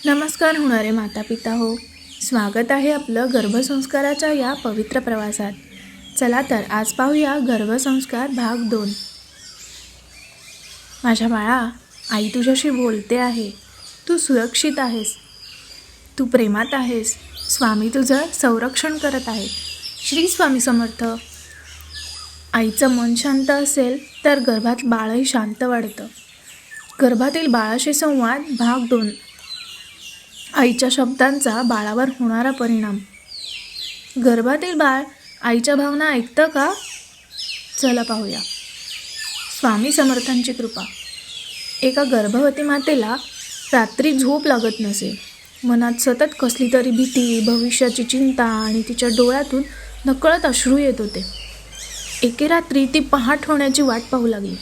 नमस्कार होणारे माता पिता हो, स्वागत आहे आपलं गर्भसंस्काराच्या या पवित्र प्रवासात. चला तर आज पाहूया गर्भसंस्कार भाग 2. माझ्या बाळा, आई तुझ्याशी बोलते आहे. तू सुरक्षित आहेस, तू प्रेमात आहेस. स्वामी तुझं संरक्षण करत आहेत. श्री स्वामी समर्थ. आईचं मन शांत असेल तर गर्भात बाळही शांत वाढतं. गर्भातील बाळाशी संवाद भाग 2. आईच्या शब्दांचा बाळावर होणारा परिणाम. गर्भातील बाळ आईच्या भावना ऐकतं का? चला पाहूया. स्वामी समर्थांची कृपा. एका गर्भवती मातेला रात्री झोप लागत नसे. मनात सतत कसली तरी भीती, भविष्याची चिंता आणि तिच्या डोळ्यातून नकळत अश्रू येत होते. एके रात्री ती पहाट होण्याची वाट पाहू लागली.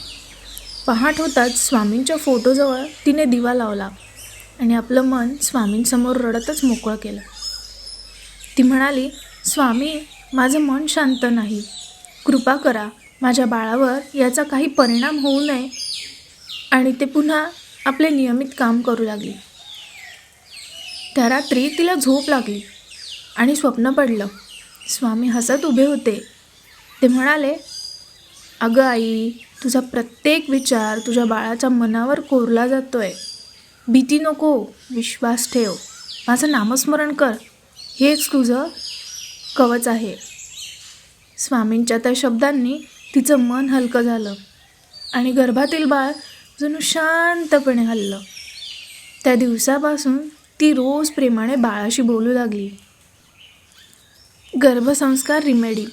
पहाट होताच स्वामींच्या फोटोजवळ तिने दिवा लावला आणि आपलं मन स्वामींसमोर रडतच मोकळं केलं. ती म्हणाली, स्वामी, माझं मन शांत नाही. कृपा करा, माझ्या बाळावर याचा काही परिणाम होऊ नये आणि ते पुन्हा आपले नियमित काम करू लागले. त्या रात्री तिला झोप लागली आणि स्वप्न पडलं. स्वामी हसत उभे होते. ते म्हणाले, अगं आई, तुझा प्रत्येक विचार तुझ्या बाळाच्या मनावर कोरला जातोय. भीती नको, विश्वास ठेव, माझं नामस्मरण कर, हेच तुझं कवच आहे. स्वामींच्या त्या शब्दांनी तिचं मन हलकं झालं आणि गर्भातील बाळ जणू शांतपणे हललं. त्या दिवसापासून ती रोज प्रेमाने बाळाशी बोलू लागली. गर्भसंस्कार रिमेडी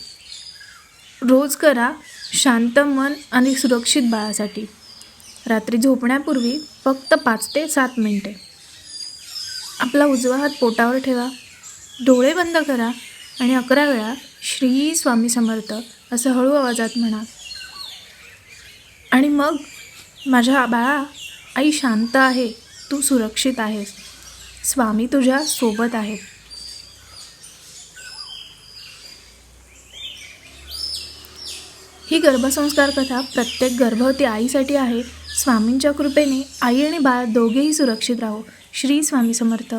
रोज करा, शांत मन आणि सुरक्षित बाळासाठी. रात्री झोपण्यापूर्वी फक्त 5 ते 7 मिनिटे. आपला उजवा हात पोटावर ठेवा, डोळे बंद करा आणि 11 वेळा श्री स्वामी समर्थ असं हळू आवाजात म्हणा. आणि मग, माझ्या बाळा, आई शांत आहे, तू सुरक्षित आहेस, स्वामी तुझ्या सोबत आहेत. ही गर्भसंस्कार कथा प्रत्येक गर्भवती आईसाठी आहे. स्वामींच्या कृपेने आई आणि बाळ दोघेही सुरक्षित राहो. श्री स्वामी समर्थ.